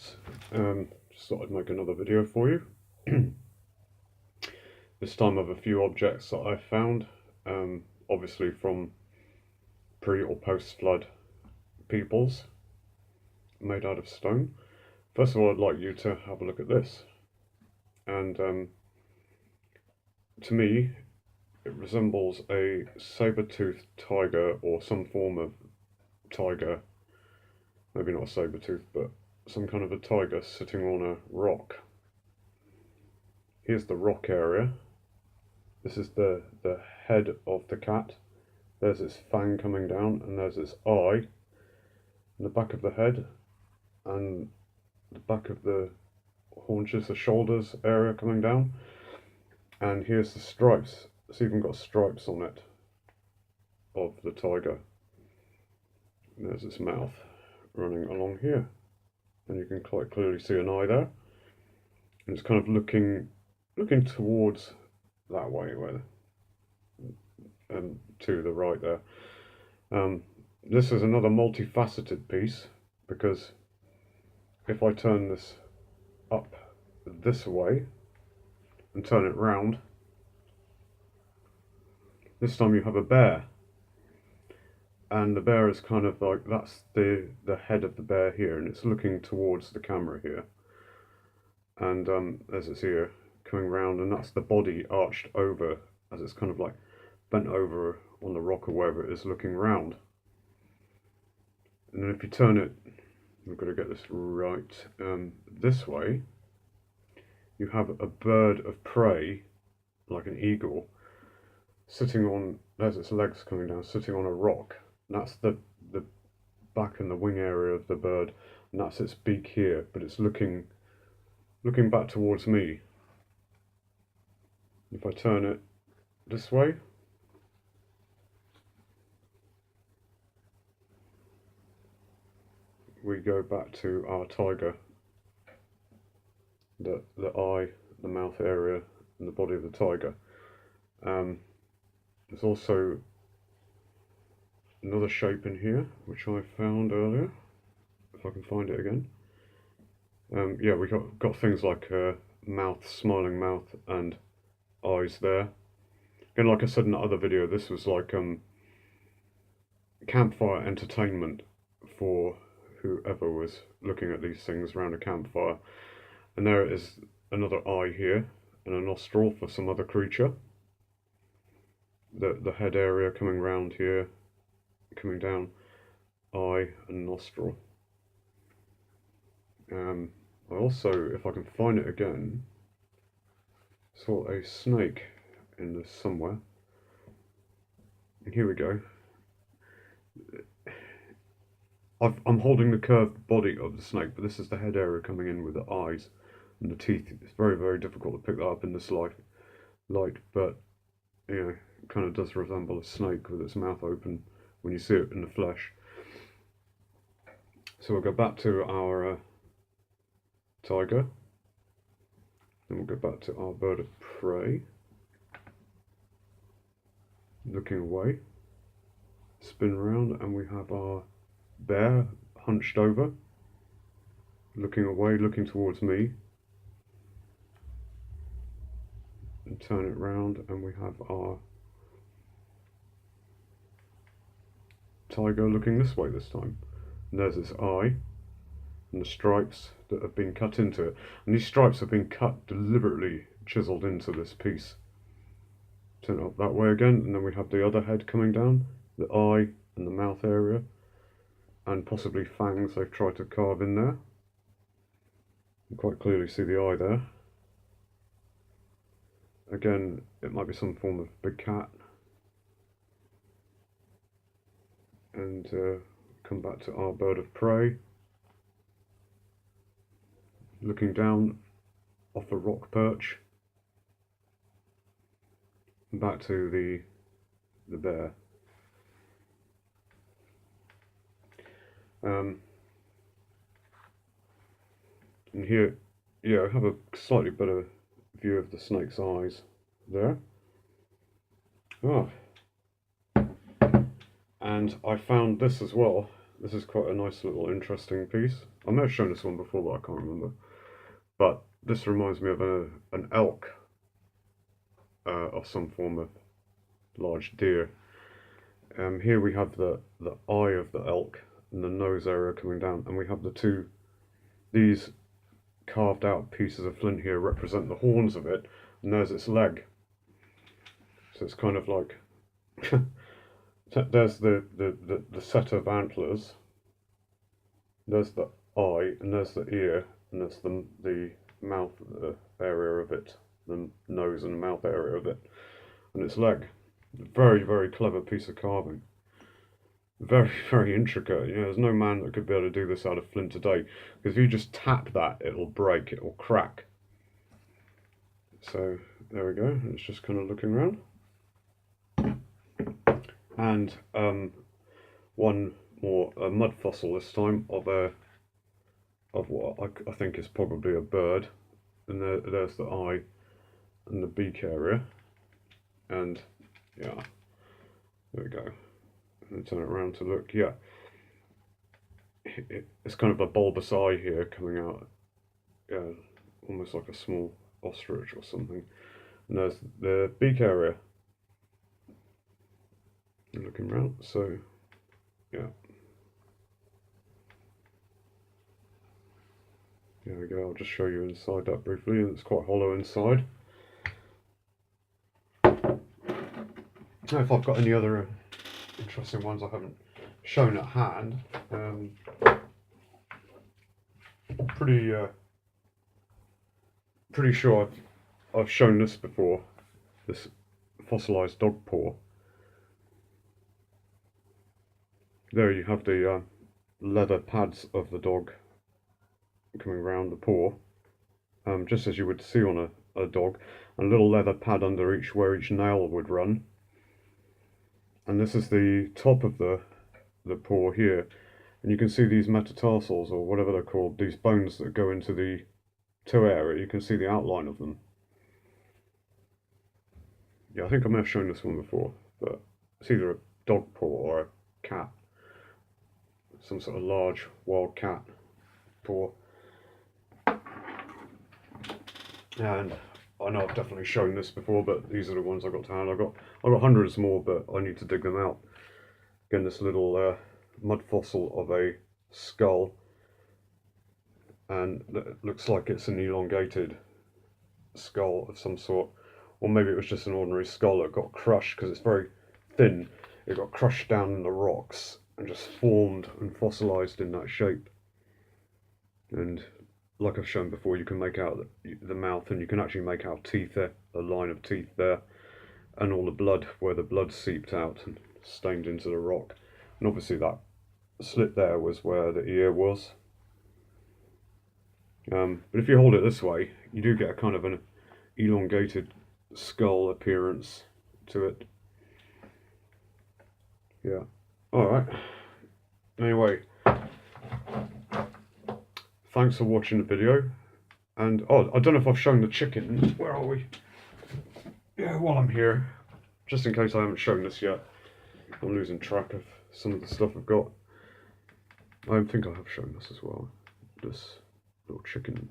Just thought I'd make another video for you. This time of a few objects that I found, obviously from pre or post-flood peoples, made out of stone. First of all, I'd like you to have a look at this. And to me, it resembles a saber-toothed tiger or some form of tiger. Maybe not a saber-tooth, but some kind of a tiger sitting on a rock. Here's the rock area. This is the head of the cat. There's its fang coming down, and there's its eye, and the back of the head, and the back of the haunches, the shoulders area coming down. And here's the stripes. It's even got stripes on it of the tiger. And there's its mouth running along here. And you can quite clearly see an eye there. And it's kind of looking towards that way, where to the right there. This is another multifaceted piece, because if I turn this up this way and turn it round, this time you have a bear, and the bear is kind of like, that's the head of the bear here, and it's looking towards the camera here, and there's its ear coming round, and that's the body arched over as it's kind of like bent over on the rock or wherever it is, looking round. And then if you turn it, we've got to get this right, this way, you have a bird of prey, like an eagle, sitting on, there's its legs coming down, sitting on a rock. And that's the back and the wing area of the bird, and that's its beak here, but it's looking back towards me. If I turn it this way, we go back to our tiger. The eye, the mouth area, and the body of the tiger. There's also another shape in here, which I found earlier, if I can find it again. Yeah, we got things like mouth, smiling mouth, and eyes there. Again, like I said in the other video, this was like campfire entertainment for whoever was looking at these things around a campfire. And there is another eye here, and a nostril for some other creature. The head area coming round here, coming down, eye and nostril. I also, if I can find it again, saw a snake in this somewhere. And here we go. I'm holding the curved body of the snake, but this is the head area coming in with the eyes and the teeth. It's very, very difficult to pick that up in this light, but you know, it kind of does resemble a snake with its mouth open when you see it in the flesh. So we'll go back to our tiger, then we'll go back to our bird of prey, looking away, spin around, and we have our bear hunched over, looking away, looking towards me, and turn it round, and we have our tiger looking this way this time. And there's its eye and the stripes that have been cut into it, and these stripes have been cut, deliberately chiseled into this piece. Turn it up that way again, and then we have the other head coming down, the eye and the mouth area, and possibly fangs they've tried to carve in there. You can quite clearly see the eye there. Again, it might be some form of big cat. And come back to our bird of prey, looking down off a rock perch, and back to the bear. And here, yeah, I have a slightly better view of the snake's eyes there. And I found this as well. This is quite a nice little interesting piece. I may have shown this one before, but I can't remember. But this reminds me of an elk, of some form of large deer. Here we have the eye of the elk and the nose area coming down, and we have these carved out pieces of flint here represent the horns of it, and there's its leg. So it's kind of like there's the set of antlers, there's the eye, and there's the ear, and there's the mouth area of it, the nose and mouth area of it, and its leg. Very, very clever piece of carving. Very, very intricate. You know, there's no man that could be able to do this out of flint today, because if you just tap that, it'll break, it'll crack. So there we go. It's just kind of looking around. And one more mud fossil this time of what I think is probably a bird. And there's the eye and the beak area. And yeah, there we go. And turn it around to look. Yeah, it's kind of a bulbous eye here coming out. Yeah, almost like a small ostrich or something. And there's the beak area. Looking around, so yeah. There we go, I'll just show you inside that briefly, and it's quite hollow inside. Now if I've got any other interesting ones I haven't shown at hand, pretty sure I've shown this before, this fossilized dog paw. There you have the leather pads of the dog coming around the paw, just as you would see on a dog, and a little leather pad under each where each nail would run. And this is the top of the paw here, and you can see these metatarsals, or whatever they're called, these bones that go into the toe area. You can see the outline of them. Yeah, I think I may have shown this one before, but it's either a dog paw or a cat. Some sort of large wild cat paw. And I know I've definitely shown this before, but these are the ones I got to hand. I've got hundreds more, but I need to dig them out. Again, this little mud fossil of a skull, and it looks like it's an elongated skull of some sort, or maybe it was just an ordinary skull that got crushed because it's very thin. It got crushed down in the rocks and just formed and fossilized in that shape. And like I've shown before, you can make out the mouth, and you can actually make out teeth there, a line of teeth there, and all the blood, where the blood seeped out and stained into the rock. And obviously that slit there was where the ear was. But if you hold it this way, you do get a kind of an elongated skull appearance to it. Yeah. Alright. Anyway, thanks for watching the video. And I don't know if I've shown the chicken. Where are we? Yeah, while I'm here, just in case I haven't shown this yet, I'm losing track of some of the stuff I've got. I think I have shown this as well. This little chicken.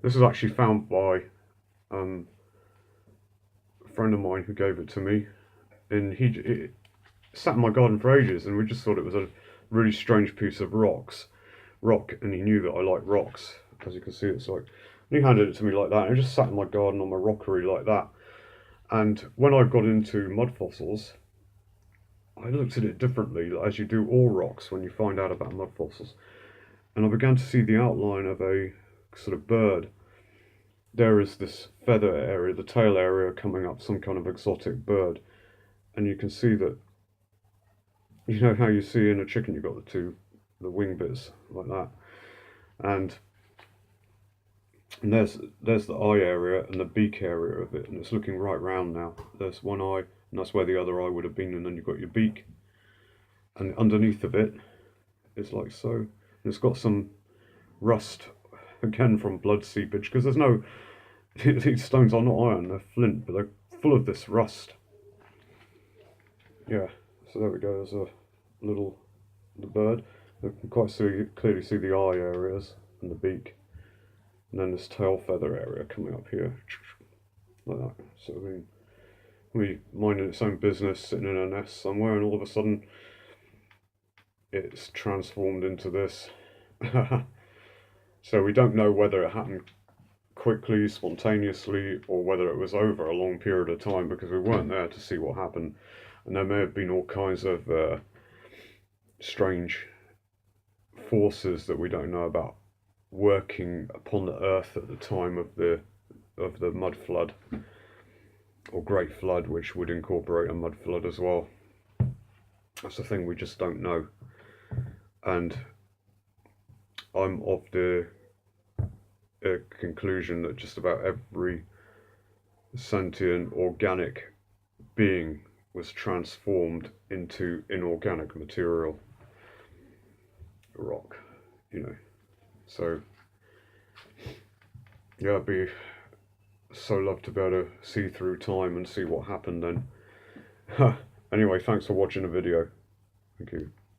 This was actually found by a friend of mine who gave it to me, and he sat in my garden for ages, and we just thought it was a really strange piece of rock, and he knew that I like rocks, as you can see. It's like, and he handed it to me like that, and it just sat in my garden on my rockery like that. And when I got into mud fossils, I looked at it differently, as you do all rocks when you find out about mud fossils. And I began to see the outline of a sort of bird. There is this feather area, the tail area coming up, some kind of exotic bird. And you can see that, you know how you see in a chicken, you've got the wing bits like that. And there's the eye area and the beak area of it, and it's looking right round now. There's one eye, and that's where the other eye would have been, and then you've got your beak. And underneath of it, it's like so. And it's got some rust, again from blood seepage, because there's no, these stones are not iron, they're flint, but they're full of this rust. Yeah, so there we go, there's a little the bird. You can quite clearly see the eye areas and the beak, and then this tail feather area coming up here, like that. So we minding its own business, sitting in a nest somewhere, and all of a sudden it's transformed into this. So we don't know whether it happened quickly, spontaneously, or whether it was over a long period of time, because we weren't there to see what happened, and there may have been all kinds of strange forces that we don't know about working upon the earth at the time of the mud flood, or great flood, which would incorporate a mud flood as well. That's the thing, we just don't know. And I'm of the conclusion that just about every sentient organic being was transformed into inorganic material, rock, you know. So yeah, I'd be so love to be able to see through time and see what happened then. Anyway, thanks for watching the video. Thank you.